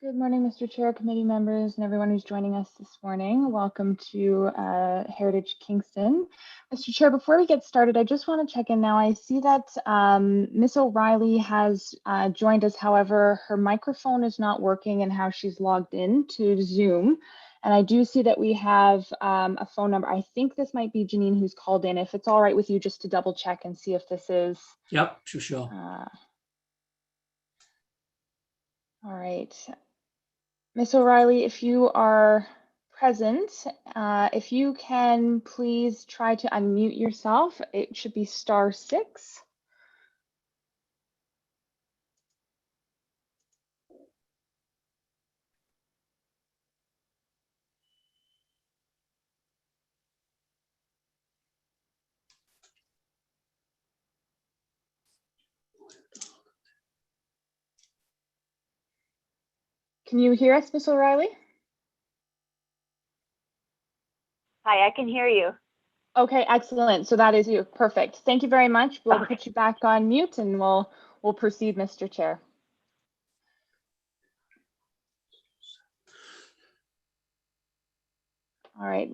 Good morning, Mr. Chair, committee members, and everyone who's joining us this morning. Welcome to Heritage Kingston. Mr. Chair, before we get started, I just want to check in now. I see that Ms. O'Reilly has joined us. However, her microphone is not working and how she's logged in to Zoom. And I do see that we have a phone number. I think this might be Janine who's called in. If it's all right with you, just to double check and see if this is. Yep, sure. All right. Ms. O'Reilly, if you are present, if you can please try to unmute yourself. It should be *6. Can you hear us, Ms. O'Reilly? Hi, I can hear you. Okay, excellent. So that is you. Perfect. Thank you very much. We'll put you back on mute and we'll proceed, Mr. Chair. All right.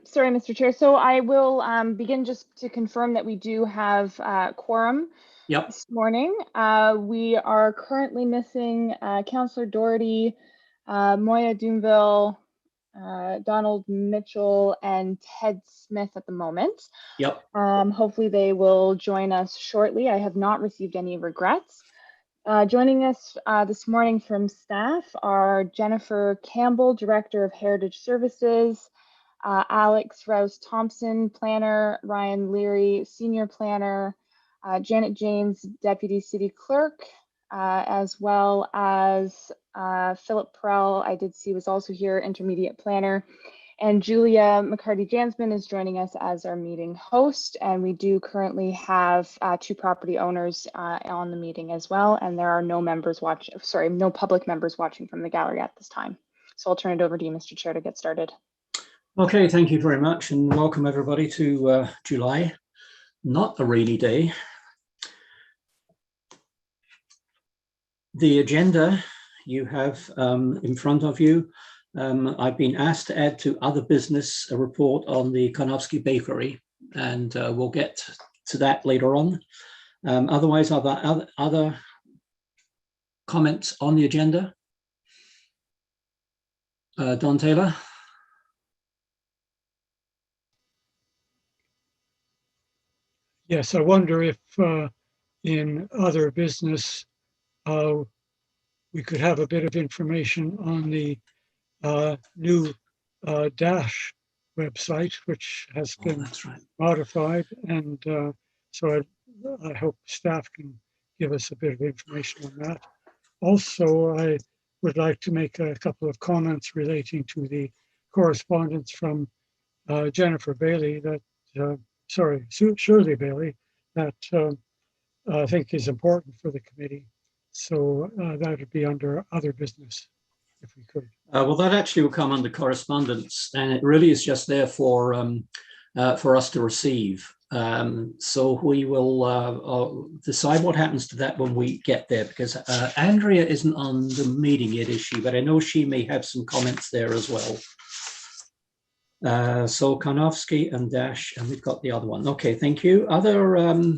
Sorry, Mr. Chair. So I will begin just to confirm that we do have quorum this morning. We are currently missing Councillor Doherty, Moya Doonville, Donald Mitchell, and Ted Smith at the moment. Yep. Hopefully they will join us shortly. I have not received any regrets. Joining us this morning from staff are Jennifer Campbell, Director of Heritage Services, Alex Rouse-Thompson, Planner, Ryan Leary, Senior Planner, Janet James, Deputy City Clerk, as well as Philip Perel, I did see was also here, Intermediate Planner, and Julia McCarty-Jansman is joining us as our meeting host, and we do currently have 2 property owners on the meeting as well, and there are no public members watching from the gallery at this time. So I'll turn it over to you, Mr. Chair, to get started. Okay, thank you very much, and welcome everybody to July, not a rainy day. The agenda you have in front of you. I've been asked to add to other business a report on the Karnowski Bakery, and we'll get to that later on. Otherwise, are there other comments on the agenda? Don Taylor? Yes, I wonder if in other business we could have a bit of information on the new Dash website, which has been modified, and so I hope staff can give us a bit of information on that. Also, I would like to make a couple of comments relating to the correspondence from Jennifer Bailey that Shirley Bailey, that I think is important for the committee. So that would be under other business, if we could. Well, that actually will come under correspondence, and it really is just there for us to receive. So we will decide what happens to that when we get there, because Andrea isn't on the meeting yet, is she? But I know she may have some comments there as well. So Karnowski and Dash, and we've got the other one. Okay, thank you. Other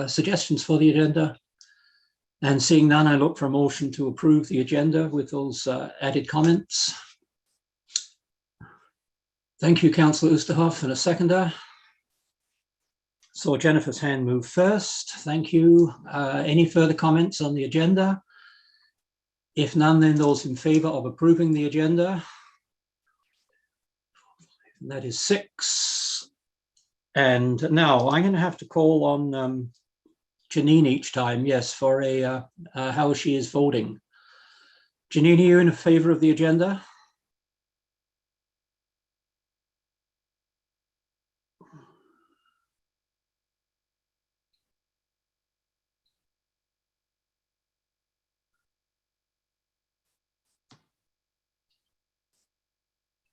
suggestions for the agenda? And seeing none, I look for a motion to approve the agenda with those added comments. Thank you, Councillor Oosterhoff, and a seconder. So Jennifer's hand moved first. Thank you. Any further comments on the agenda? If none, then those in favour of approving the agenda. And that is 6. And now I'm going to have to call on Janine each time, yes, for a how she is voting. Janine, are you in favour of the agenda?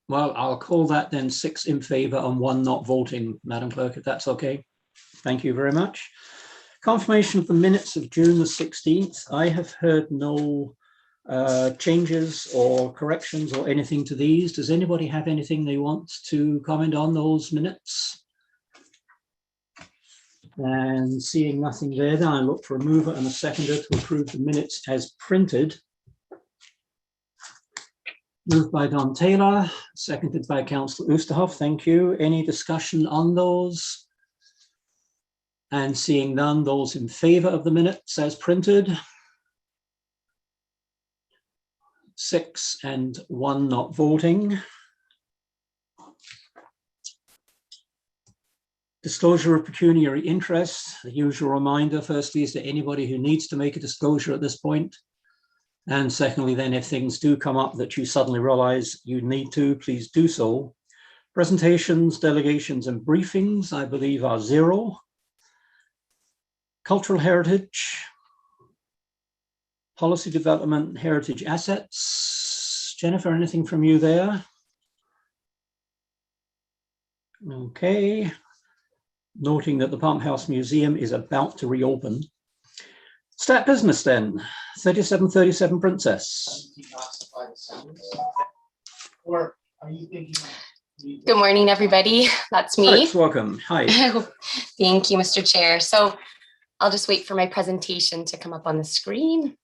Well, I'll call that then 6 in favour and 1 not voting, Madam Clerk, if that's okay. Thank you very much. Confirmation of the minutes of June the 16th. I have heard no changes or corrections or anything to these? Does anybody have anything they want to comment on those minutes? And seeing nothing there, then I look for a mover and a seconder to approve the minutes as printed. Moved by Don Taylor, seconded by Councillor Oosterhoff. Thank you. Any discussion on those? And seeing none, those in favour of the minutes as printed? 6 and 1 not voting. Disclosure of pecuniary interest. The usual reminder, firstly, is that anybody who needs to make a disclosure at this point. And secondly, then, if things do come up that you suddenly realise you need to, please do so. Presentations, delegations and briefings, I believe, are 0. Cultural heritage, policy development, heritage assets. Jennifer, anything from you there? Okay. Noting that the Farmhouse Museum is about to reopen. Start business then. 3737 Princess. Or are you thinking? Good morning, everybody. That's me. Alex, welcome. Hi. Thank you, Mr. Chair. So I'll just wait for my presentation to come up on the screen.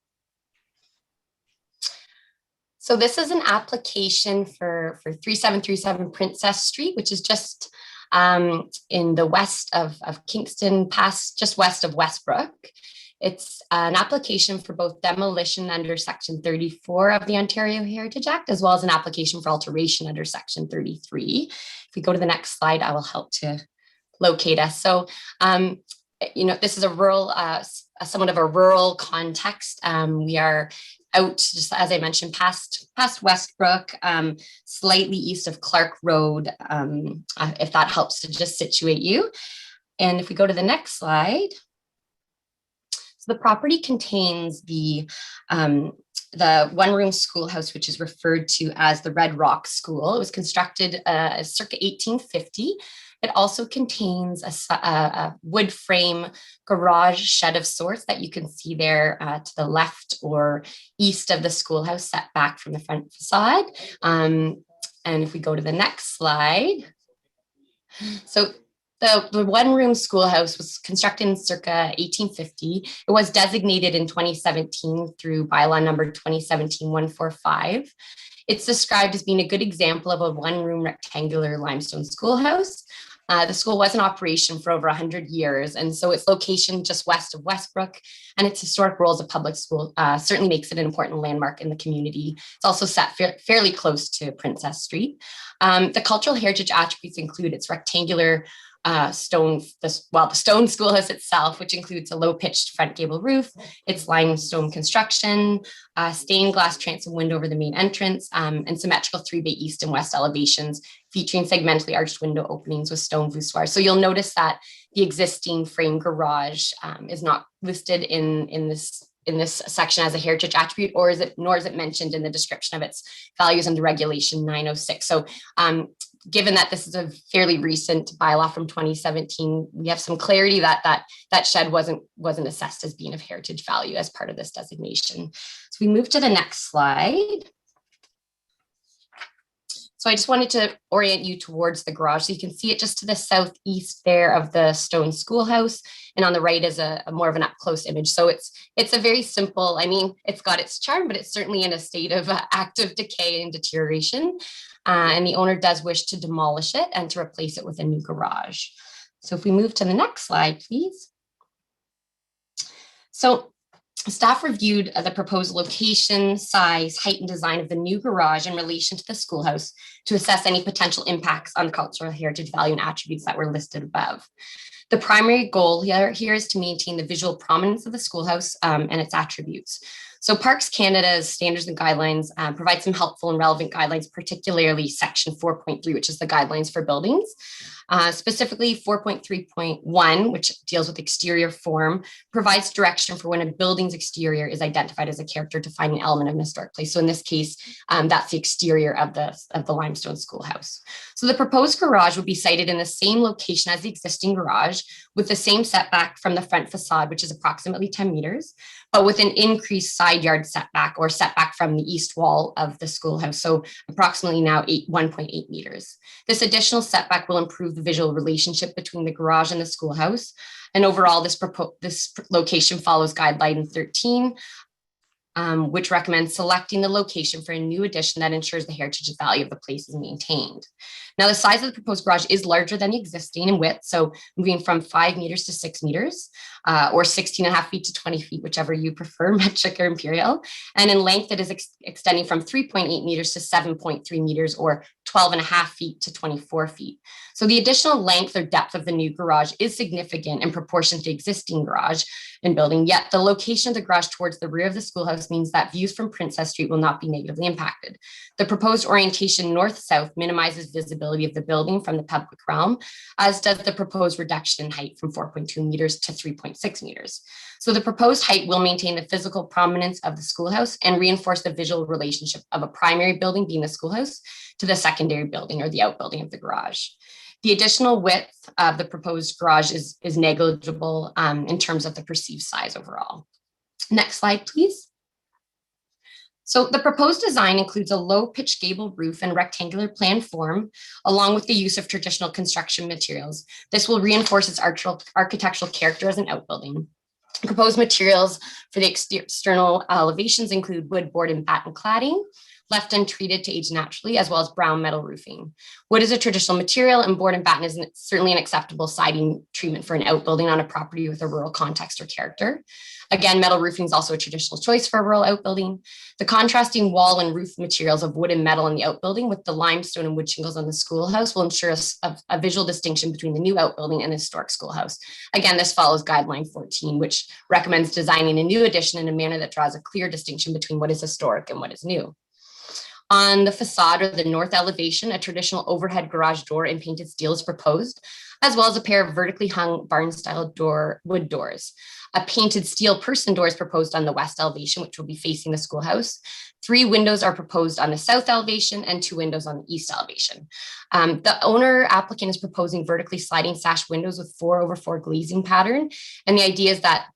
So this is an application for 3737 Princess Street, which is just in the west of Kingston, just west of Westbrook. It's an application for both demolition under Section 34 of the Ontario Heritage Act, as well as an application for alteration under Section 33. If we go to the next slide, I will help to locate us. So, this is a rural, somewhat of a rural context. We are out, just as I mentioned, past Westbrook, slightly east of Clark Road, if that helps to just situate you. And if we go to the next slide, so the property contains the one-room schoolhouse, which is referred to as the Red Rock School. It was constructed circa 1850. It also contains a wood frame garage shed of sorts that you can see there to the left or east of the schoolhouse, set back from the front facade. And if we go to the next slide, so the one-room schoolhouse was constructed in circa 1850. It was designated in 2017 through bylaw number 2017-145. It's described as being a good example of a one-room rectangular limestone schoolhouse. The school was in operation for over 100 years, and so its location just west of Westbrook and its historic role as a public school certainly makes it an important landmark in the community. It's also set fairly close to Princess Street. The cultural heritage attributes include its rectangular the stone schoolhouse itself, which includes a low-pitched front gable roof, its limestone construction, stained glass transom window over the main entrance, and symmetrical 3-bay east and west elevations featuring segmentally arched window openings with stone voussoirs. So you'll notice that the existing frame garage is not listed in this section as a heritage attribute, nor is it mentioned in the description of its values under Regulation 906. So given that this is a fairly recent bylaw from 2017, we have some clarity that shed wasn't assessed as being of heritage value as part of this designation. So we move to the next slide. So I just wanted to orient you towards the garage. So you can see it just to the southeast there of the stone schoolhouse. And on the right is a more of an up close image. So it's a very simple, it's got its charm, but it's certainly in a state of active decay and deterioration. And the owner does wish to demolish it and to replace it with a new garage. So if we move to the next slide, please. So staff reviewed the proposed location, size, height, and design of the new garage in relation to the schoolhouse to assess any potential impacts on cultural heritage value and attributes that were listed above. The primary goal here is to maintain the visual prominence of the schoolhouse and its attributes. So Parks Canada's standards and guidelines provide some helpful and relevant guidelines, particularly section 4.3, which is the guidelines for buildings. Specifically 4.3.1, which deals with exterior form, provides direction for when a building's exterior is identified as a character-defining element of an historic place. So in this case, that's the exterior of the limestone schoolhouse. So the proposed garage would be sited in the same location as the existing garage, with the same setback from the front facade, which is approximately 10 meters. but with an increased side yard setback or setback from the east wall of the schoolhouse. So approximately now 1.8 meters. This additional setback will improve the visual relationship between the garage and the schoolhouse. And overall, this location follows guideline 13, which recommends selecting the location for a new addition that ensures the heritage value of the place is maintained. Now, the size of the proposed garage is larger than the existing in width, so moving from 5 meters to 6 meters, or 16.5 feet to 20 feet, whichever you prefer, metric or imperial. And in length, it is extending from 3.8 meters to 7.3 meters, or 12.5 feet to 24 feet. So the additional length or depth of the new garage is significant in proportion to existing garage and building, yet the location of the garage towards the rear of the schoolhouse means that views from Princess Street will not be negatively impacted. The proposed orientation north-south minimizes visibility of the building from the public realm, as does the proposed reduction in height from 4.2 meters to 3.6 meters. So the proposed height will maintain the physical prominence of the schoolhouse and reinforce the visual relationship of a primary building, being the schoolhouse, to the secondary building or the outbuilding of the garage. The additional width of the proposed garage is negligible in terms of the perceived size overall. Next slide, please. So the proposed design includes a low pitched gable roof and rectangular plan form, along with the use of traditional construction materials. This will reinforce its architectural character as an outbuilding. Proposed materials for the external elevations include wood, board, and batten cladding, left untreated to age naturally, as well as brown metal roofing. Wood is a traditional material, and board and batten is certainly an acceptable siding treatment for an outbuilding on a property with a rural context or character. Again, metal roofing is also a traditional choice for a rural outbuilding. The contrasting wall and roof materials of wood and metal in the outbuilding with the limestone and wood shingles on the schoolhouse will ensure a visual distinction between the new outbuilding and the historic schoolhouse. Again, this follows guideline 14, which recommends designing a new addition in a manner that draws a clear distinction between what is historic and what is new. On the facade or the north elevation, a traditional overhead garage door in painted steel is proposed, as well as a pair of vertically hung barn-style wood doors. A painted steel person door is proposed on the west elevation, which will be facing the schoolhouse. 3 windows are proposed on the south elevation and 2 windows on the east elevation. The owner applicant is proposing vertically sliding sash windows with 4/4 glazing pattern. And the idea is that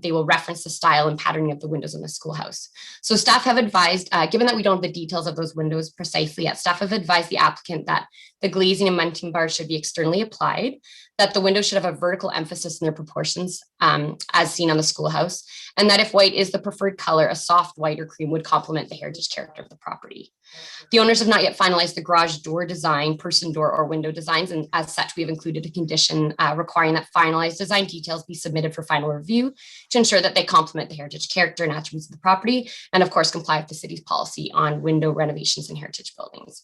they will reference the style and patterning of the windows in the schoolhouse. So staff have advised, given that we don't have the details of those windows precisely yet, staff have advised the applicant that the glazing and mounting bars should be externally applied, that the windows should have a vertical emphasis in their proportions as seen on the schoolhouse, and that if white is the preferred color, a soft white or cream would complement the heritage character of the property. The owners have not yet finalized the garage door design, person door, or window designs, and as such, we have included a condition requiring that finalized design details be submitted for final review to ensure that they complement the heritage character and attributes of the property, and of course, comply with the city's policy on window renovations in heritage buildings.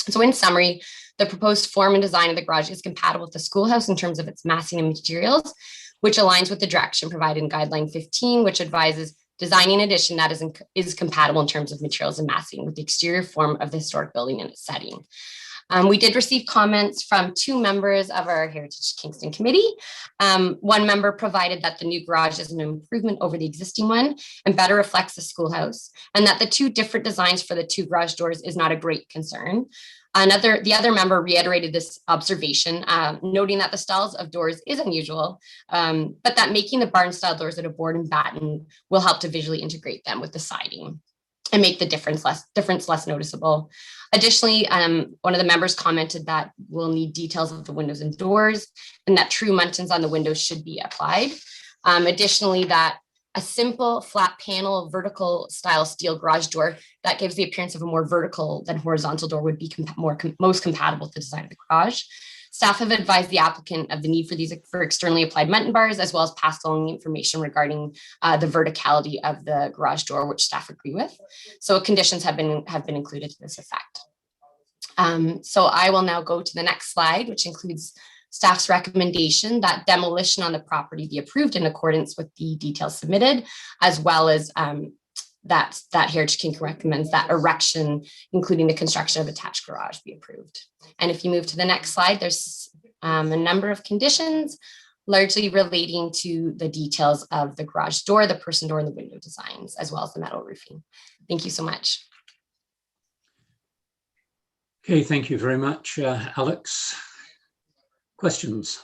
So in summary, the proposed form and design of the garage is compatible with the schoolhouse in terms of its massing and materials, which aligns with the direction provided in guideline 15, which advises designing an addition that is compatible in terms of materials and massing with the exterior form of the historic building and its setting. We did receive comments from 2 members of our Heritage Kingston committee. One member provided that the new garage is an improvement over the existing one and better reflects the schoolhouse, and that the 2 different designs for the 2 garage doors is not a great concern. The other member reiterated this observation, noting that the styles of doors is unusual, but that making the barn style doors at a board and batten will help to visually integrate them with the siding and make the difference less noticeable. Additionally, one of the members commented that we'll need details of the windows and doors, and that true muntins on the windows should be applied. Additionally, that a simple flat panel vertical style steel garage door that gives the appearance of a more vertical than horizontal door would be most compatible with the design of the garage. Staff have advised the applicant of the need for externally applied muntin bars, as well as passed along information regarding the verticality of the garage door, which staff agree with. So conditions have been included to this effect. So I will now go to the next slide, which includes staff's recommendation that demolition on the property be approved in accordance with the details submitted, as well as that Heritage Kingston recommends that erection, including the construction of attached garage, be approved. And if you move to the next slide, there's a number of conditions largely relating to the details of the garage door, the person door, and the window designs, as well as the metal roofing. Thank you so much. Okay, thank you very much, Alex. Questions?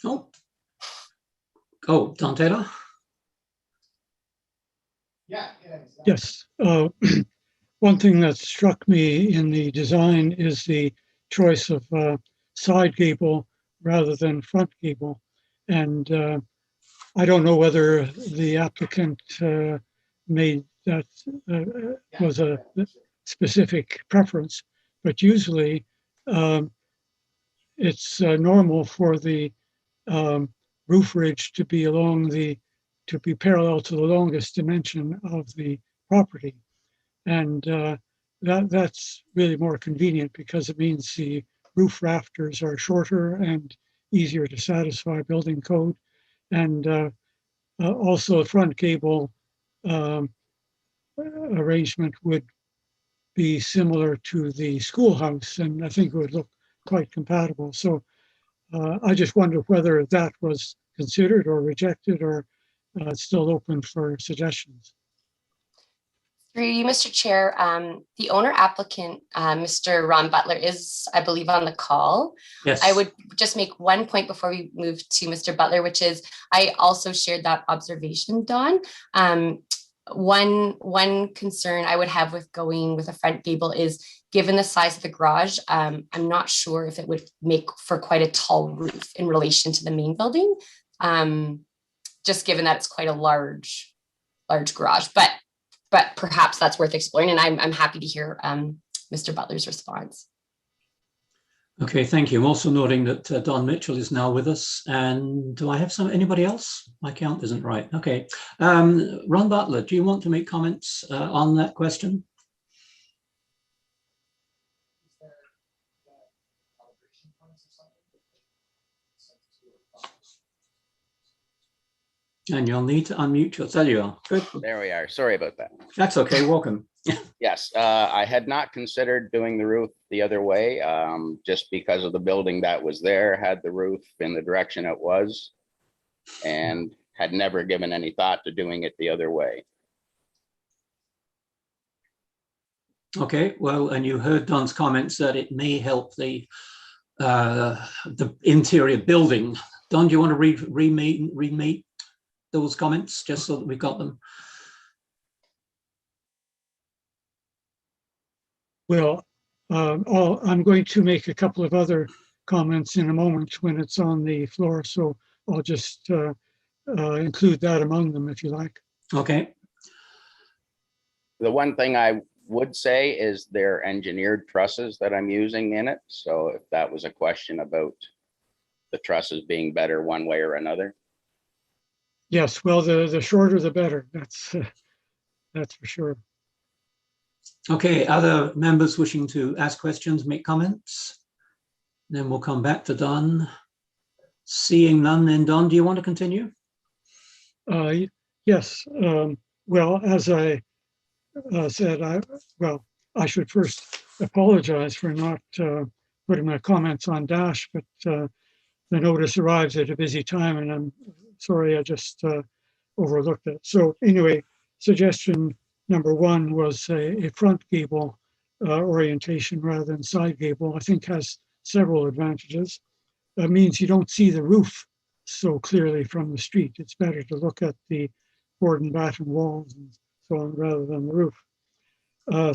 Don Taylor? Yeah. Yes. One thing that struck me in the design is the choice of side gable rather than front gable. And I don't know whether the applicant made that was a specific preference, but usually it's normal for the roof ridge to be parallel to the longest dimension of the property. And that's really more convenient because it means the roof rafters are shorter and easier to satisfy building code. And also a front gable arrangement would be similar to the schoolhouse, and I think it would look quite compatible. So I just wonder whether that was considered or rejected, or still open for suggestions. Through you, Mr. Chair, the owner applicant, Mr. Ron Butler, is, I believe, on the call. Yes. I would just make one point before we move to Mr. Butler, which is I also shared that observation, Dawn. One concern I would have with going with a front gable is, given the size of the garage, I'm not sure if it would make for quite a tall roof in relation to the main building, just given that it's quite a large garage. But perhaps that's worth exploring, and I'm happy to hear Mr. Butler's response. Okay, thank you. I'm also noting that Don Mitchell is now with us. And do I have anybody else? My count isn't right. Okay. Ron Butler, do you want to make comments on that question? And you'll need to unmute yourself. There you are. Good. There we are. Sorry about that. That's okay. Welcome. Yes, I had not considered doing the roof the other way, just because of the building that was there, had the roof in the direction it was, and had never given any thought to doing it the other way. Okay, well, and you heard Don's comments that it may help the interior building. Don, do you want to remake those comments just so that we got them? Well, I'm going to make a couple of other comments in a moment when it's on the floor, so I'll just include that among them if you like. Okay. The one thing I would say is they're engineered trusses that I'm using in it. So if that was a question about the trusses being better one way or another. Yes, well, the shorter the better. That's for sure. Okay, other members wishing to ask questions, make comments? Then we'll come back to Don. Seeing none, then Don, do you want to continue? Yes. Well, as I said, I should first apologize for not putting my comments on Dash, but the notice arrives at a busy time, and I'm sorry I just overlooked it. So anyway, suggestion number one was a front gable orientation rather than side gable. I think has several advantages. That means you don't see the roof so clearly from the street. It's better to look at the board and batten walls and so on rather than the roof.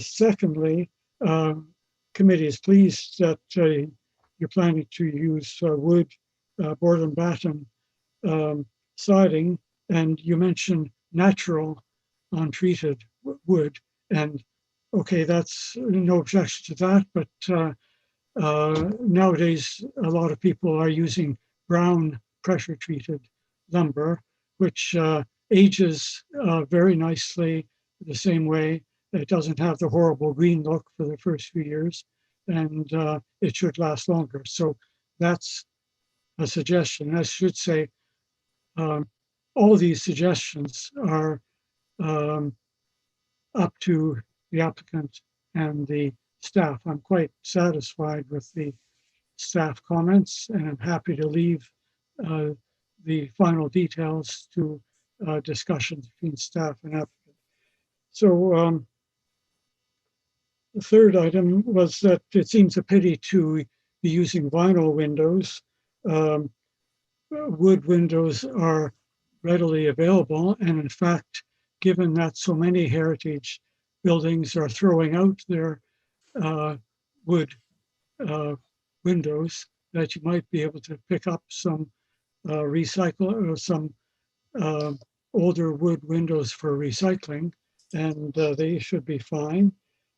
Secondly, committee is pleased that you're planning to use wood, board and batten siding, and you mentioned natural untreated wood, and okay, that's no objection to that, but nowadays a lot of people are using brown pressure treated lumber, which ages very nicely the same way. It doesn't have the horrible green look for the first few years, and it should last longer. So that's a suggestion. I should say all these suggestions are up to the applicant and the staff. I'm quite satisfied with the staff comments, and I'm happy to leave the final details to discussions between staff and applicant. So the third item was that it seems a pity to be using vinyl windows. wood windows are readily available. And in fact, given that so many heritage buildings are throwing out their wood windows, that you might be able to pick up some recycle or some older wood windows for recycling, and they should be fine.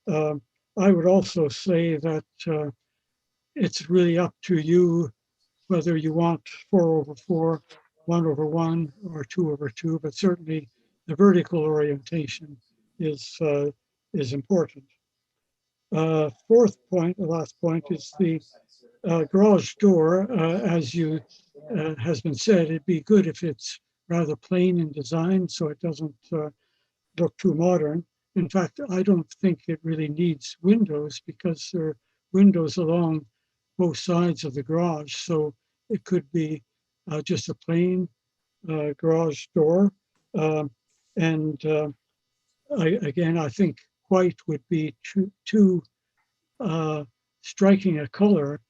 I would also say that it's really up to you whether you want 4/4, 1/1, or 2/2, but certainly the vertical orientation is important. Fourth point, the last point, is the garage door. As you has been said, it'd be good if it's rather plain in design, so it doesn't look too modern. In fact, I don't think it really needs windows because there are windows along both sides of the garage, so it could be just a plain garage door. Again, I think white would be too striking a color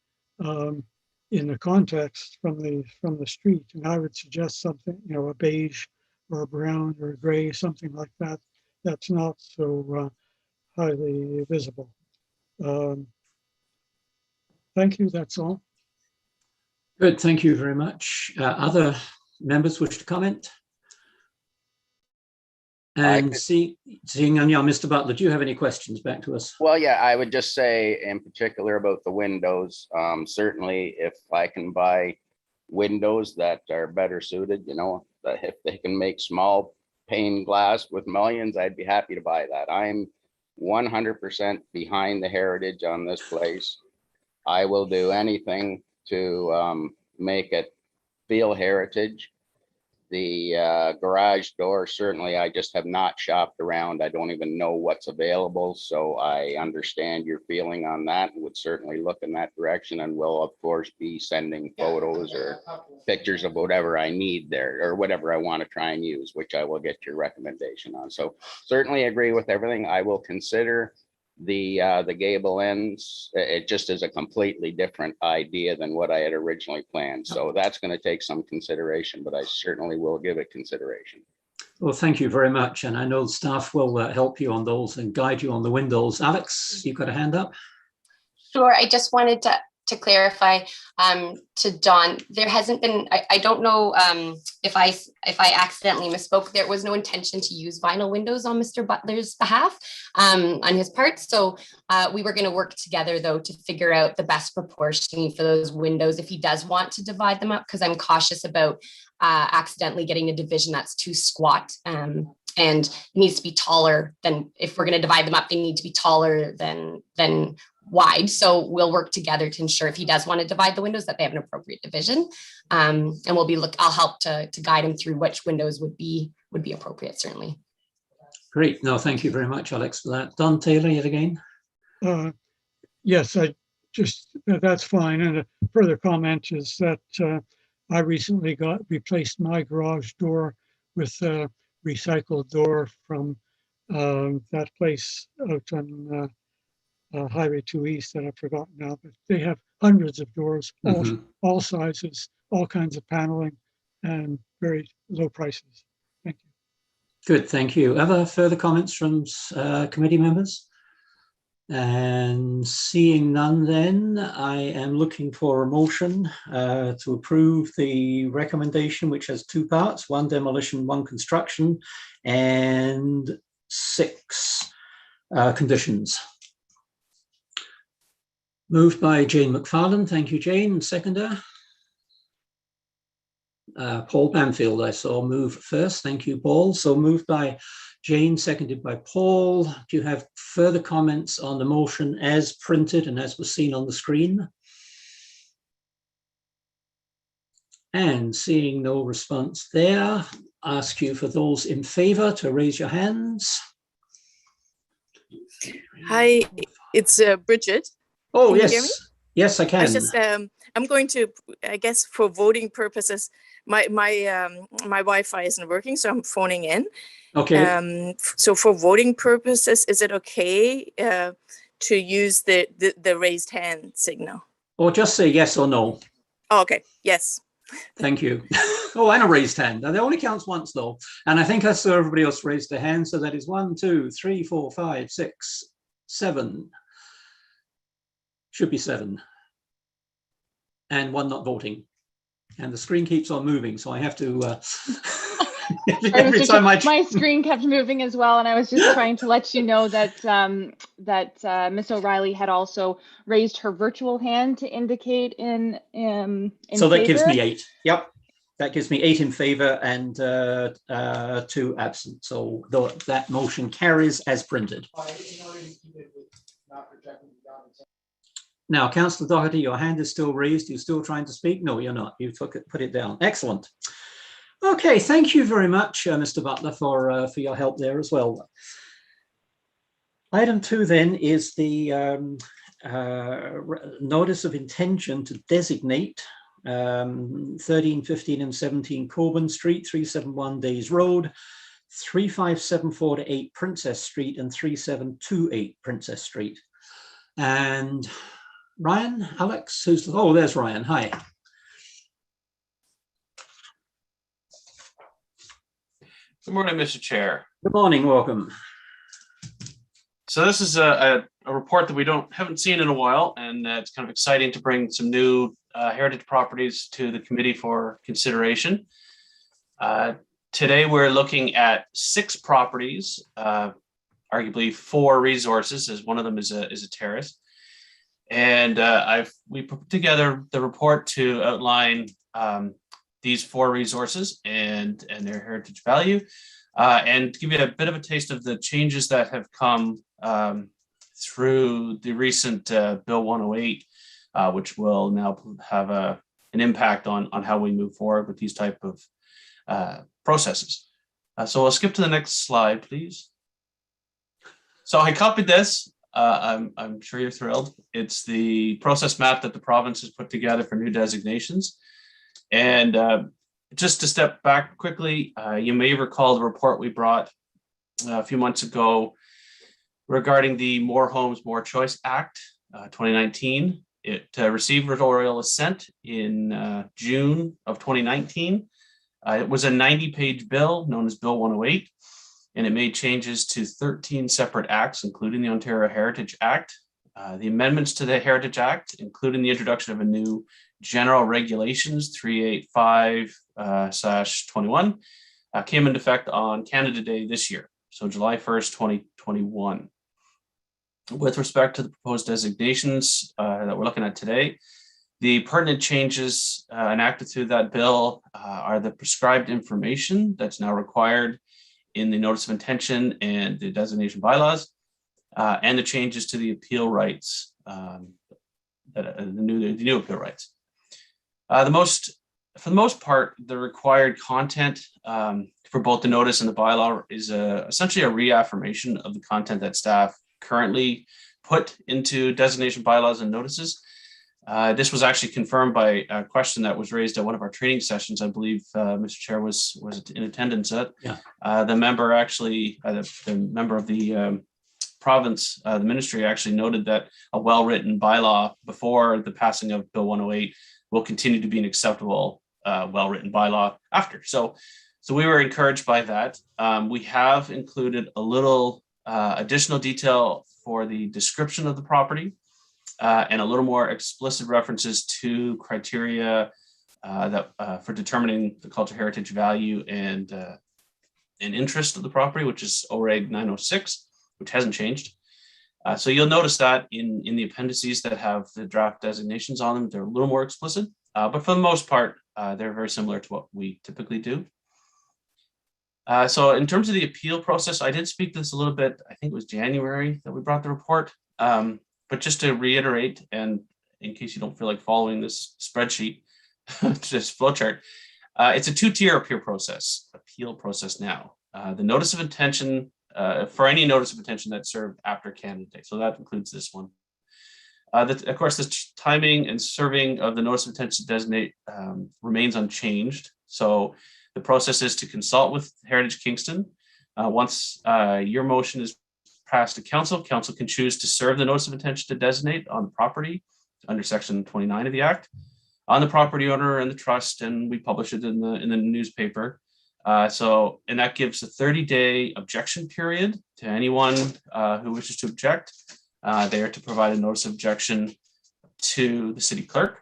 in the context from the street, and I would suggest something, a beige or a brown or a gray, something like that. That's not so highly visible. Thank you. That's all. Good. Thank you very much. Other members wish to comment? And seeing Mr. Butler, do you have any questions back to us? Well, yeah, I would just say in particular about the windows, certainly if I can buy windows that are better suited, if they can make small pane glass with mullions, I'd be happy to buy that. I'm 100% behind the heritage on this place. I will do anything to make it feel heritage. The garage door, certainly, I just have not shopped around. I don't even know what's available. So I understand your feeling on that and would certainly look in that direction, and will, of course, be sending photos or pictures of whatever I need there or whatever I want to try and use, which I will get your recommendation on. So certainly agree with everything. I will consider the gable ends. It just is a completely different idea than what I had originally planned. So that's going to take some consideration, but I certainly will give it consideration. Well, thank you very much. And I know staff will help you on those and guide you on the windows. Alex, you've got a hand up? Sure. I just wanted to clarify to Don, there hasn't been, I don't know if I accidentally misspoke. There was no intention to use vinyl windows on Mr. Butler's behalf on his part. So we were going to work together, though, to figure out the best proportioning for those windows if he does want to divide them up, because I'm cautious about accidentally getting a division that's too squat. And it needs to be taller than, if we're going to divide them up, they need to be taller than wide. So we'll work together to ensure if he does want to divide the windows that they have an appropriate division. And I'll help to guide him through which windows would be appropriate, certainly. Great. No, thank you very much, Alex, for that. Don Taylor, yet again. Yes, that's fine. And a further comment is that I recently replaced my garage door with a recycled door from that place out on Highway 2 East that I've forgotten now, but they have hundreds of doors, all sizes, all kinds of paneling, and very low prices. Thank you. Good, thank you. Other further comments from committee members? And seeing none, then I am looking for a motion to approve the recommendation, which has two parts: one demolition, one construction, and 6 conditions. Moved by Jane McFarlane. Thank you, Jane. Seconder. Paul Banfield, I saw move first. Thank you, Paul. So moved by Jane, seconded by Paul. Do you have further comments on the motion as printed and as was seen on the screen? And seeing no response there, ask you for those in favor to raise your hands. Hi, it's Bridget. Oh, Can you yes. hear me? Yes, I can. I'm going to, I guess, for voting purposes, my Wi-Fi isn't working, so I'm phoning in. Okay. So for voting purposes, is it okay to use the raised hand signal? Or just say yes or no. Oh, okay. Yes. Thank you. Oh, and a raised hand. Now, that only counts once, though. And I think I saw everybody else raise their hand. So that is 1, 2, 3, 4, 5, 6, 7. Should be 7. And 1 not voting. And the screen keeps on moving. So I have to... every time my screen kept moving as well, and I was just trying to let you know that Miss O'Reilly had also raised her virtual hand to indicate in so that favor. gives me 8. Yep, that gives me 8 in favor and 2 absent. So that motion carries as printed. Now, Councillor Doherty, your hand is still raised. You're still trying to speak? No, you're not. You put it down. Excellent. Okay, thank you very much, Mr. Butler, for your help there as well. Item 2 then is the notice of intention to designate 13, 15 and 17 Colborne Street, 371 Days Road, 3574 to 8 Princess Street and 3728 Princess Street. And Ryan, Alex, there's Ryan, hi. Good morning, Mr. Chair. Good morning, welcome. So this is a report that we haven't seen in a while, and it's kind of exciting to bring some new heritage properties to the committee for consideration. Today we're looking at 6 properties, arguably 4 resources, as one of them is a terrace. And we put together the report to outline these 4 resources and their heritage value, and give you a bit of a taste of the changes that have come through the recent Bill 108, which will now have an impact on how we move forward with these type of processes. So I'll skip to the next slide, please. So I copied this. I'm sure you're thrilled. It's the process map that the province has put together for new designations. And just to step back quickly, you may recall the report we brought a few months ago regarding the More Homes, More Choice Act 2019. It received royal assent in June of 2019. It was a 90-page bill known as Bill 108, and it made changes to 13 separate acts, including the Ontario Heritage Act. The amendments to the Heritage Act, including the introduction of a new General Regulations 385/21, came into effect on Canada Day this year, so July 1st, 2021. With respect to the proposed designations that we're looking at today, the pertinent changes enacted through that bill are the prescribed information that's now required in the Notice of Intention and the designation bylaws, and the changes to the appeal rights, the new appeal rights. For the most part, the required content for both the notice and the bylaw is essentially a reaffirmation of the content that staff currently put into designation bylaws and notices. This was actually confirmed by a question that was raised at one of our training sessions. I believe Mr. Chair was in attendance at. Yeah. The member actually, the member of the province, the ministry actually noted that a well-written bylaw before the passing of Bill 108 will continue to be an acceptable well-written bylaw after. So we were encouraged by that. We have included a little additional detail for the description of the property and a little more explicit references to criteria that for determining the cultural heritage value and interest of the property, which is OREG 906, which hasn't changed. So you'll notice that in the appendices that have the draft designations on them, they're a little more explicit, but for the most part, they're very similar to what we typically do. So in terms of the appeal process, I did speak to this a little bit. I think it was January that we brought the report. But just to reiterate, and in case you don't feel like following this spreadsheet, this flowchart, it's a 2-tier appeal process now. The notice of intention, for any notice of intention that's served after Canada Day. So that includes this one. Of course, the timing and serving of the notice of intention to designate remains unchanged. So the process is to consult with Heritage Kingston. Once your motion is passed to council, council can choose to serve the notice of intention to designate on the property under section 29 of the Act. on the property owner and the trust, and we publish it in the newspaper. And that gives a 30-day objection period to anyone who wishes to object. They are to provide a notice of objection to the city clerk.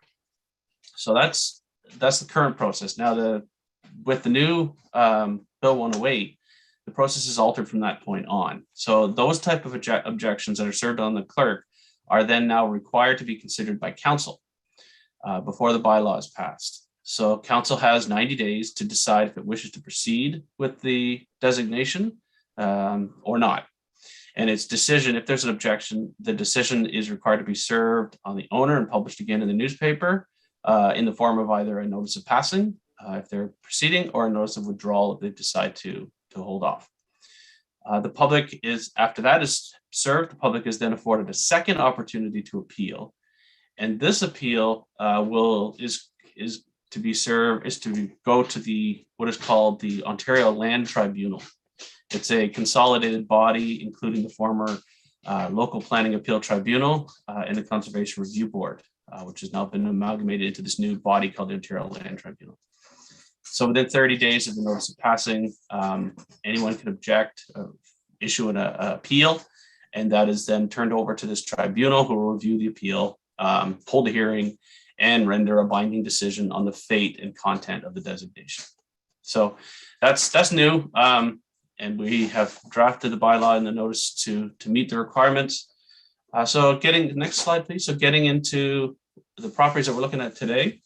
So that's the current process. Now, with the new Bill 108, the process is altered from that point on. So those type of objections that are served on the clerk are then now required to be considered by council before the bylaw is passed. So council has 90 days to decide if it wishes to proceed with the designation or not. And its decision, if there's an objection, the decision is required to be served on the owner and published again in the newspaper in the form of either a notice of passing if they're proceeding, or a notice of withdrawal if they decide to hold off. The public is, after that is served, the public is then afforded a second opportunity to appeal. And this appeal is to go to what is called the Ontario Land Tribunal. It's a consolidated body, including the former Local Planning Appeal Tribunal and the Conservation Review Board, which has now been amalgamated into this new body called the Ontario Land Tribunal. So within 30 days of the notice of passing, anyone can object, issue an appeal, and that is then turned over to this tribunal, who will review the appeal, hold a hearing, and render a binding decision on the fate and content of the designation. So that's new. And we have drafted the bylaw and the notice to meet the requirements. So getting, next slide, please. So getting into the properties that we're looking at today.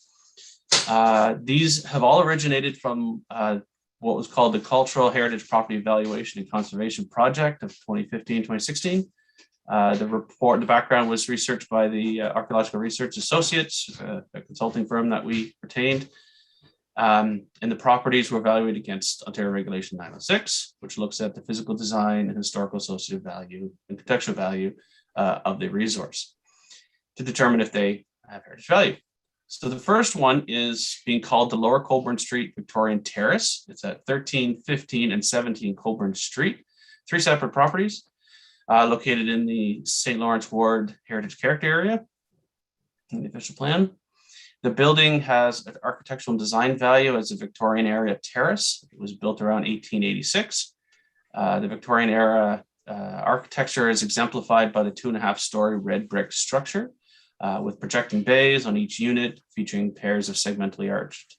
These have all originated from what was called the Cultural Heritage Property Evaluation and Conservation Project of 2015-2016. The background was researched by the Archaeological Research Associates, a consulting firm that we retained. And the properties were evaluated against Ontario Regulation 906, which looks at the physical design and historical associative value and contextual value of the resource to determine if they have heritage value. So the first one is being called the Lower Colborne Street Victorian Terrace. It's at 13, 15, and 17 Colborne Street, 3 separate properties located in the St. Lawrence Ward Heritage Character Area in the official plan. The building has an architectural and design value as a Victorian era terrace. It was built around 1886. The Victorian era architecture is exemplified by the 2.5-story red brick structure with projecting bays on each unit, featuring pairs of segmentally arched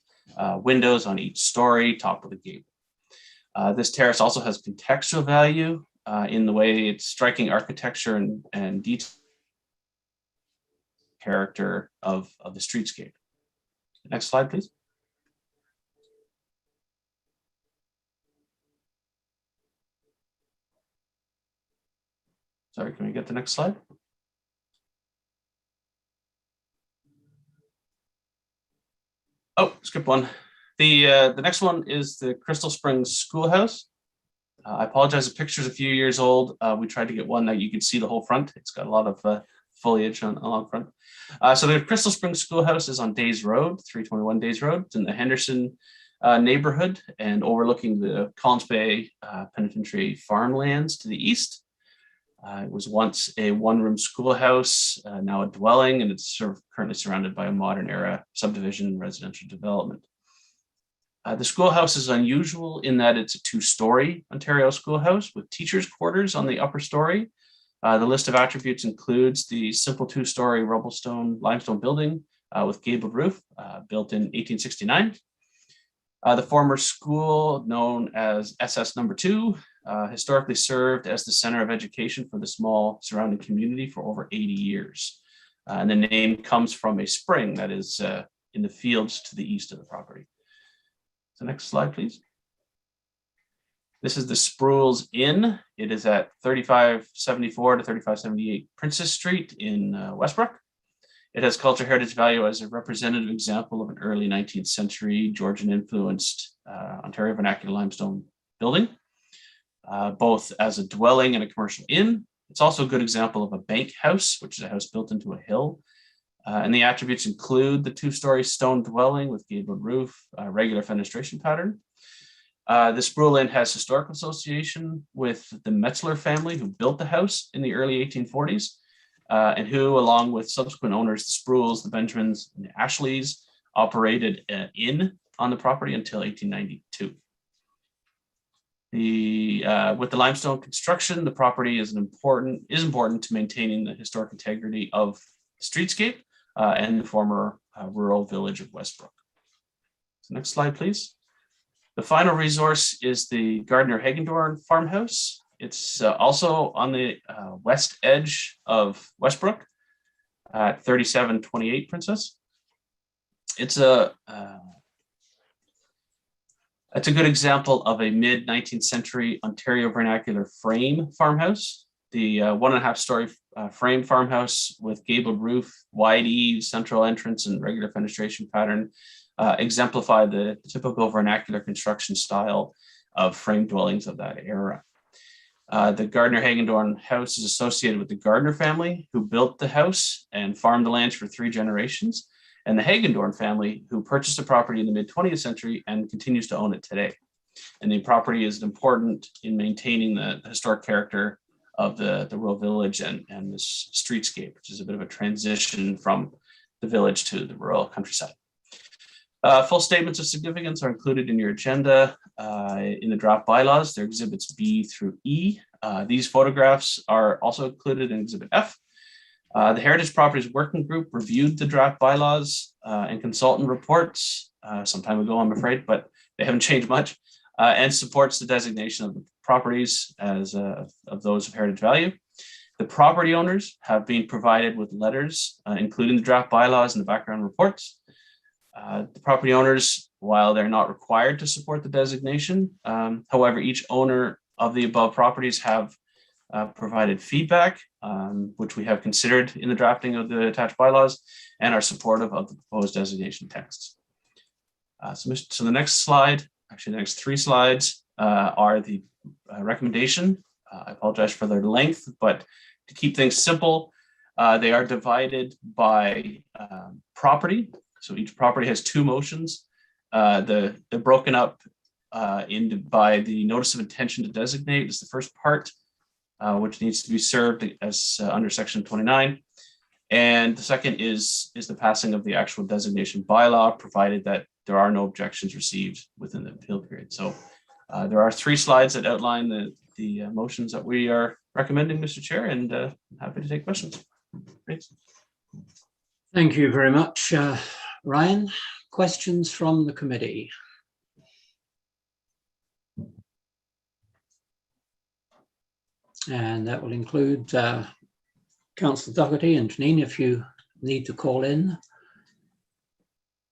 windows on each story, topped with a gable. This terrace also has contextual value in the way it's striking architecture and detail character of the streetscape. Next slide, please. Sorry, can we get the next slide? Oh, skip one. The next one is the Crystal Springs Schoolhouse. I apologize, the picture's a few years old. We tried to get one that you can see the whole front. It's got a lot of foliage along front. So the Crystal Springs Schoolhouse is on Days Road, 321 Days Road. It's in the Henderson neighborhood and overlooking the Collins Bay Penitentiary farmlands to the east. It was once a one-room schoolhouse, now a dwelling, and it's currently surrounded by a modern era subdivision and residential development. The schoolhouse is unusual in that it's a 2-story Ontario schoolhouse with teachers' quarters on the upper story. The list of attributes includes the simple 2-story limestone building with gabled roof, built in 1869. The former school, known as SS number 2, historically served as the center of education for the small surrounding community for over 80 years. And the name comes from a spring that is in the fields to the east of the property. So next slide, please. This is the Sproul's Inn. It is at 3574 to 3578 Princess Street in Westbrook. It has cultural heritage value as a representative example of an early 19th century Georgian-influenced Ontario vernacular limestone building, both as a dwelling and a commercial inn. It's also a good example of a bank house, which is a house built into a hill. And the attributes include the 2-story stone dwelling with gabled roof, regular fenestration pattern. The Sproul Inn has historical association with the Metzler family who built the house in the early 1840s and who, along with subsequent owners, the Sprouls, the Benjamins, and the Ashleys, operated an inn on the property until 1892. With the limestone construction, the property is important to maintaining the historic integrity of the streetscape and the former rural village of Westbrook. So next slide, please. The final resource is the Gardiner-Hegadorn farmhouse. It's also on the west edge of Westbrook at 3728 Princess. It's a good example of a mid-19th century Ontario vernacular frame farmhouse. The 1.5 story frame farmhouse with gabled roof, wide eaves, central entrance, and regular fenestration pattern exemplify the typical vernacular construction style of frame dwellings of that era. The Gardiner-Hegadorn house is associated with the Gardiner family, who built the house and farmed the land for 3 generations, and the Hegadorn family, who purchased the property in the mid-20th century and continues to own it today. And the property is important in maintaining the historic character of the rural village and this streetscape, which is a bit of a transition from the village to the rural countryside. Full statements of significance are included in your agenda in the draft bylaws. They're exhibits B through E. These photographs are also included in exhibit F. The Heritage Properties Working Group reviewed the draft bylaws and consultant reports some time ago, I'm afraid, but they haven't changed much, and supports the designation of the properties as of those of heritage value. The property owners have been provided with letters, including the draft bylaws and the background reports. The property owners, while they're not required to support the designation, however, each owner of the above properties have provided feedback, which we have considered in the drafting of the attached bylaws and are supportive of the proposed designation texts. So the next slide, actually the next 3 slides are the recommendation. I apologize for their length, but to keep things simple, they are divided by property. So each property has 2 motions. They're broken up by the notice of intention to designate is the first part, which needs to be served as under section 29. And the second is the passing of the actual designation bylaw, provided that there are no objections received within the appeal period. So there are 3 slides that outline the motions that we are recommending, Mr. Chair, and I'm happy to take questions. Thanks. Thank you very much, Ryan. Questions from the committee? And that will include Councillor Doherty and Janine, if you need to call in.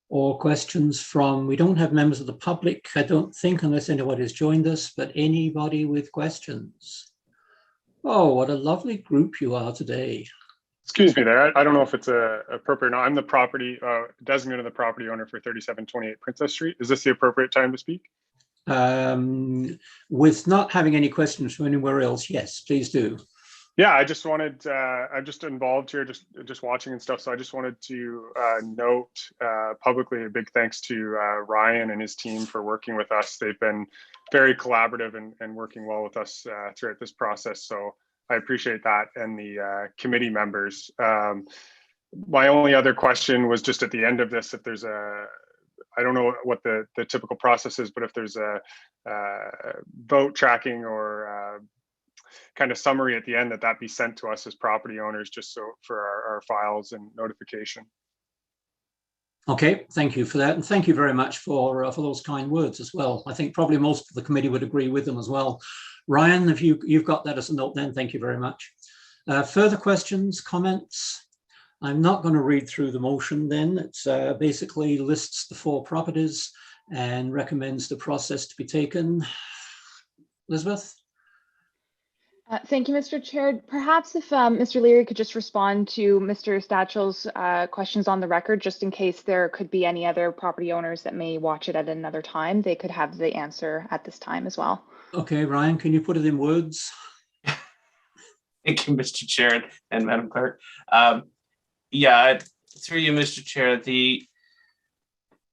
Or questions from, we don't have members of the public, I don't think, unless anybody has joined us, but anybody with questions? Oh, what a lovely group you are today. Excuse me there. I don't know if it's appropriate or not. I'm the property designated the property owner for 3728 Princess Street. Is this the appropriate time to speak? With not having any questions from anywhere else, yes, please do. Yeah, I just wanted, I'm just involved here, just watching and stuff. So I just wanted to note publicly a big thanks to Ryan and his team for working with us. They've been very collaborative and working well with us throughout this process. So I appreciate that, and the committee members. My only other question was just at the end of this, if there's I don't know what the typical process is, but if there's a vote tracking or kind of summary at the end, that be sent to us as property owners, just so for our files and notification. Okay, thank you for that, and thank you very much for those kind words as well. I think probably most of the committee would agree with them as well. Ryan, if you've got that as a note, then thank you very much. Further questions, comments? I'm not going to read through the motion then. It's basically lists the 4 properties and recommends the process to be taken. Elizabeth? Thank you, Mr. Chair. Perhaps if Mr. Leary could just respond to Mr. Stachel's questions on the record, just in case there could be any other property owners that may watch it at another time, they could have the answer at this time as well. Okay, Ryan, can you put it in words? Thank you, Mr. Chair and Madam Clerk. Yeah, through you, Mr. Chair,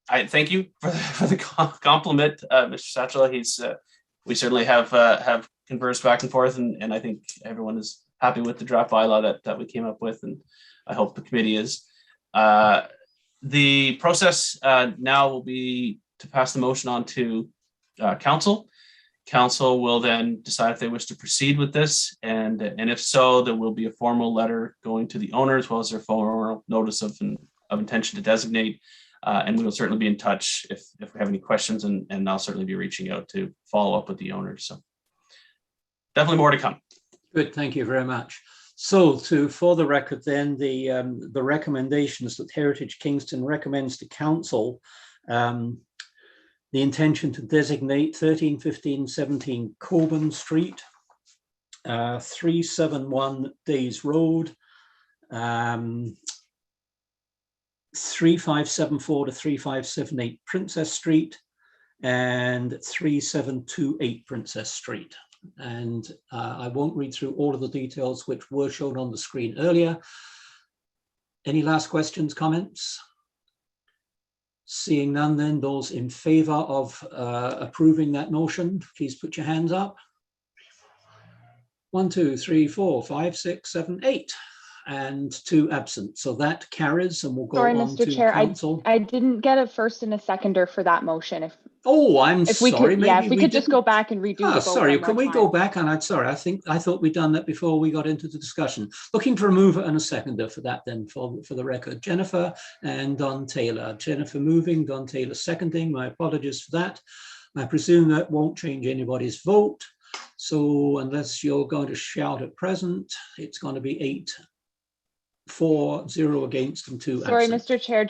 I thank you for the compliment, Mr. Stachel. We certainly have conversed back and forth, and I think everyone is happy with the draft bylaw that we came up with, and I hope the committee is. The process now will be to pass the motion on to council. Council will then decide if they wish to proceed with this, and if so, there will be a formal letter going to the owner as well as their formal notice of intention to designate. And we will certainly be in touch if we have any questions, and I'll certainly be reaching out to follow up with the owners. So definitely more to come. Good, thank you very much. So for the record then, the recommendations that Heritage Kingston recommends to council, the intention to designate 13, 15, 17 Colborne Street, 371 Days Road, 3574 to 3578 Princess Street, and 3728 Princess Street. And I won't read through all of the details which were shown on the screen earlier. Any last questions, comments? Seeing none, then those in favor of approving that motion, please put your hands up. 1, 2, 3, 4, 5, 6, 7, 8, and 2 absent. So that carries, and we'll go Sorry, on Mr. to Chair, council. I didn't get a first and a seconder for that motion. I'm If we sorry. could, yeah, Maybe if we could just go back and redo the vote. Sorry, one can more we go time. back? And I'm sorry, I thought we'd done that before we got into the discussion. Looking for a mover and a seconder for that then, for the record. Jennifer and Don Taylor. Jennifer moving, Don Taylor seconding. My apologies for that. I presume that won't change anybody's vote. So unless you're going to shout at present, it's going to be 8-4-0 against and 2 Sorry, absent. Mr. Chair,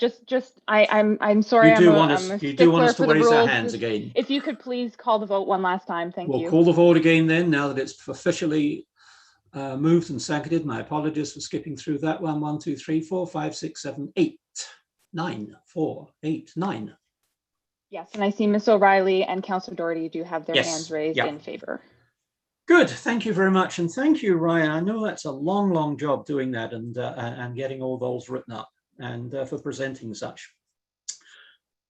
I'm sorry. You do I'm want a us stickler to for the raise our rules. hands again. If you could please call the vote one last time, thank you. We'll call the vote again then, now that it's officially moved and seconded. My apologies for skipping through that one. 1, 2, 3, 4, 5, 6, 7, 8, 9, 4, 8, 9. Yes, and I see Ms. O'Reilly and Councillor Doherty do have their Yes, hands raised yeah. in favor. Good, thank you very much. And thank you, Ryan. I know that's a long, long job doing that and getting all those written up and for presenting such.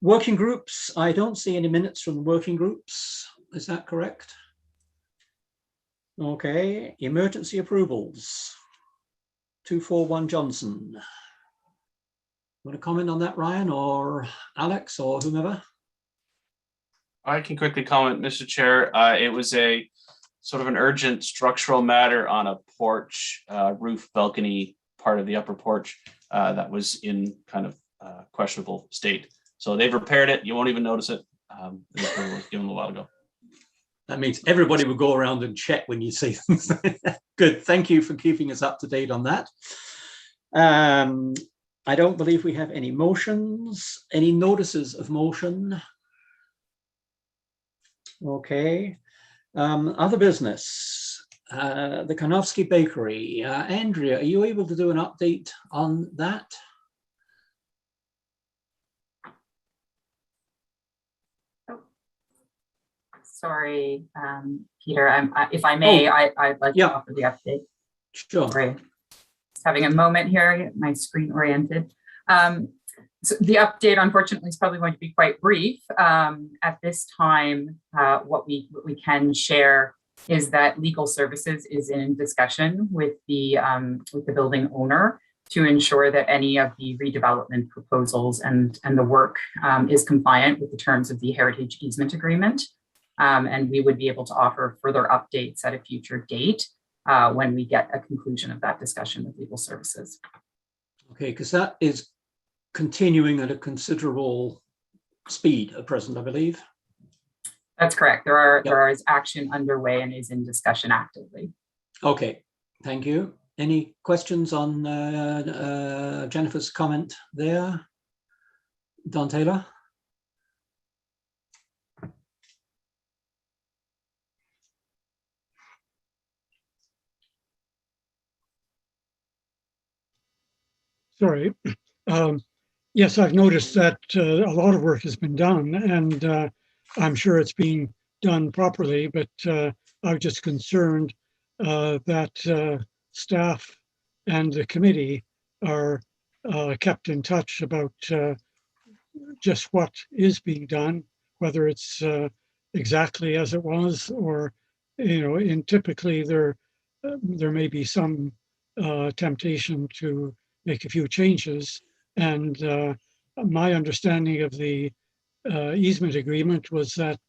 Working groups, I don't see any minutes from the working groups. Is that correct? Okay, emergency approvals. 241 Johnson. Want to comment on that, Ryan, or Alex, or whomever? I can quickly comment, Mr. Chair. It was a sort of an urgent structural matter on a porch, roof balcony part of the upper porch that was in kind of questionable state. So they've repaired it. You won't even notice it. It was given a while ago. That means everybody will go around and check when you see things. Good. Thank you for keeping us up to date on that. I don't believe we have any motions, any notices of motion. Okay. Other business, the Karnofsky Bakery. Andrea, are you able to do an update on that? Sorry, Peter, if I may, I'd like to offer the update. Sure. Sorry. Just having a moment here, get my screen oriented. So the update, unfortunately, is probably going to be quite brief. At this time, what we can share is that legal services is in discussion with the building owner to ensure that any of the redevelopment proposals and the work is compliant with the terms of the heritage easement agreement. And we would be able to offer further updates at a future date when we get a conclusion of that discussion with legal services. Okay, because that is continuing at a considerable speed at present, I believe. That's correct. There is action underway and is in discussion actively. Okay, thank you. Any questions on Jennifer's comment there? Don Taylor? Sorry. Yes, I've noticed that a lot of work has been done, and I'm sure it's being done properly, but I was just concerned that staff and the committee are kept in touch about just what is being done, whether it's exactly as it was, or, you know, in typically there may be some temptation to make a few changes. And my understanding of the easement agreement was that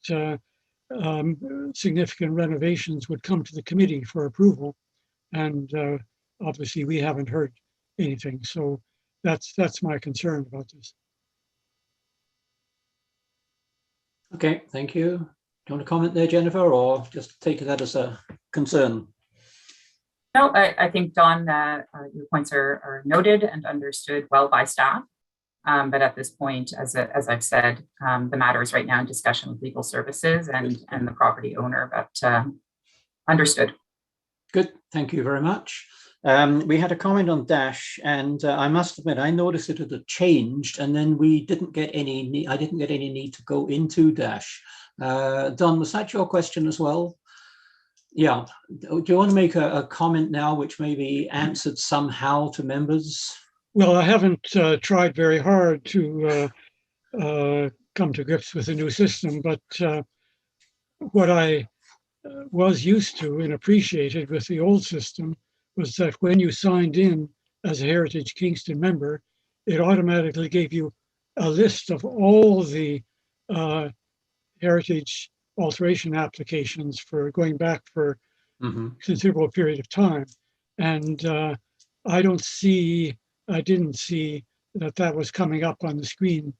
significant renovations would come to the committee for approval. And obviously we haven't heard anything. So that's my concern about this. Okay, thank you. Do you want to comment there, Jennifer, or just take that as a concern? No, I think, Don, your points are noted and understood well by staff. But at this point, as I've said, the matter is right now in discussion with legal services and the property owner, but understood. Good, thank you very much. We had a comment on Dash, and I must admit, I noticed it had changed, and then we didn't get any need. I didn't get any need to go into Dash. Don, was that your question as well? Yeah. Do you want to make a comment now, which may be answered somehow to members? Well, I haven't tried very hard to come to grips with the new system, but what I was used to and appreciated with the old system was that when you signed in as a Heritage Kingston member, it automatically gave you a list of all the Heritage alteration applications for going back for a considerable period of time. And I didn't see that was coming up on the screen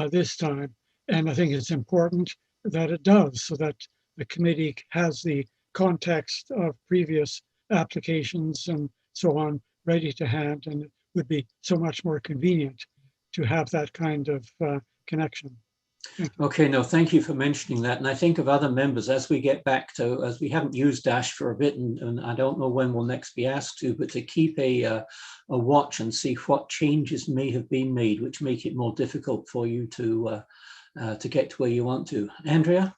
this time. And I think it's important that it does, so that the committee has the context of previous applications and so on ready to hand, and it would be so much more convenient to have that kind of connection. Okay, no, thank you for mentioning that. And I think of other members as we get back to, as we haven't used Dash for a bit, and I don't know when we'll next be asked to, but to keep a watch and see what changes may have been made, which make it more difficult for you to get to where you want to. Andrea?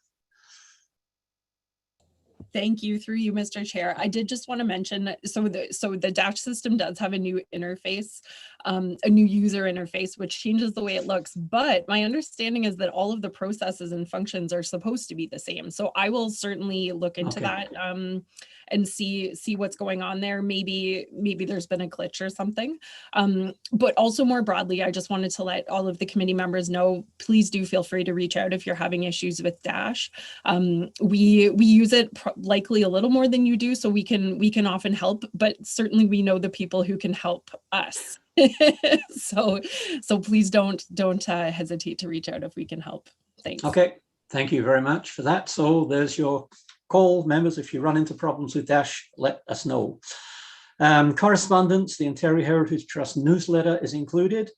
Thank you, through you, Mr. Chair. I did just want to mention, so the Dash system does have a new interface, a new user interface, which changes the way it looks. But my understanding is that all of the processes and functions are supposed to be the same. So I will certainly look into that and see what's going on there. Maybe there's been a glitch or something. But also more broadly, I just wanted to let all of the committee members know, please do feel free to reach out if you're having issues with Dash. We use it likely a little more than you do, so we can often help, but certainly we know the people who can help us. so please don't hesitate to reach out if we can help. Thanks. Okay, thank you very much for that. So there's your call, members. If you run into problems with Dash, let us know. Correspondence, the Ontario Heritage Trust newsletter is included,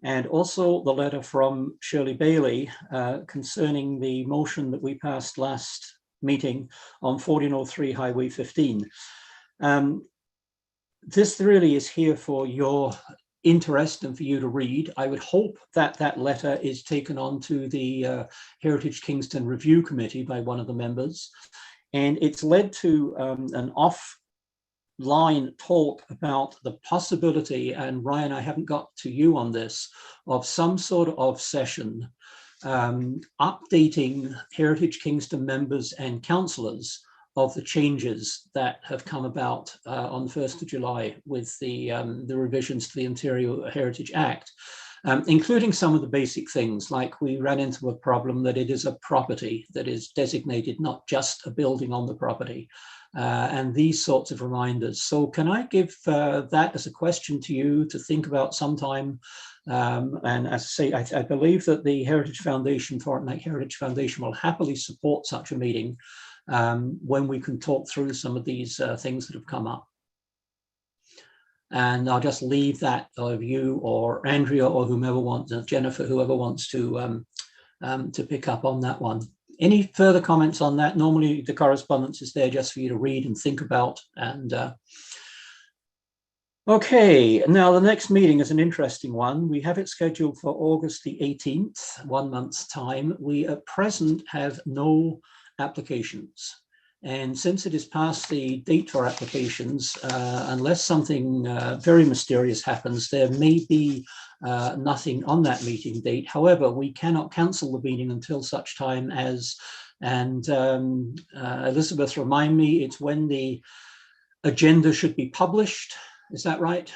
and also the letter from Shirley Bailey concerning the motion that we passed last meeting on 1403 Highway 15. This really is here for your interest and for you to read. I would hope that that letter is taken on to the Heritage Kingston Review Committee by one of the members. And it's led to an offline talk about the possibility, and Ryan, I haven't got to you on this, of some sort of session updating Heritage Kingston members and councillors of the changes that have come about on the 1st of July with the revisions to the Ontario Heritage Act, including some of the basic things, like we ran into a problem that it is a property that is designated, not just a building on the property, and these sorts of reminders. So can I give that as a question to you to think about sometime? And as I say, I believe that the Heritage Foundation, Fortnite Heritage Foundation, will happily support such a meeting when we can talk through some of these things that have come up. And I'll just leave that of you or Andrea or whomever wants, Jennifer, whoever wants to pick up on that one. Any further comments on that? Normally the correspondence is there just for you to read and think about. And okay, now the next meeting is an interesting one. We have it scheduled for August the 18th, 1 month's time. We at present have no applications. And since it is past the date for applications, unless something very mysterious happens, there may be nothing on that meeting date. However, we cannot cancel the meeting until such time as, and Elizabeth, remind me, it's when the agenda should be published. Is that right?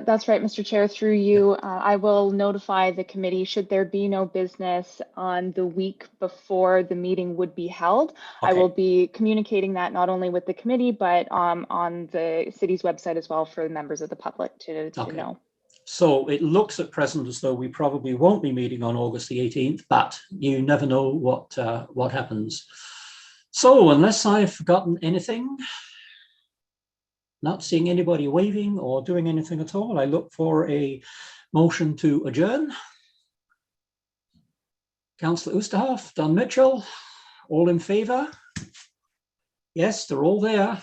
That's right, Mr. Chair, through you. I will notify the committee should there be no business on the week before the meeting would be held. I Okay. will be communicating that not only with the committee, but on the city's website as well for members of the public to Okay. know. So it looks at present as though we probably won't be meeting on August the 18th, but you never know what happens. So unless I've forgotten anything, not seeing anybody waving or doing anything at all, I look for a motion to adjourn. Councillor Oosterhoff, Don Mitchell, all in favour? Yes, they're all there.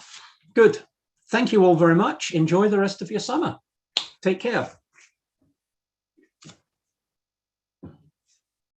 Good. Thank you all very much. Enjoy the rest of your summer. Take care.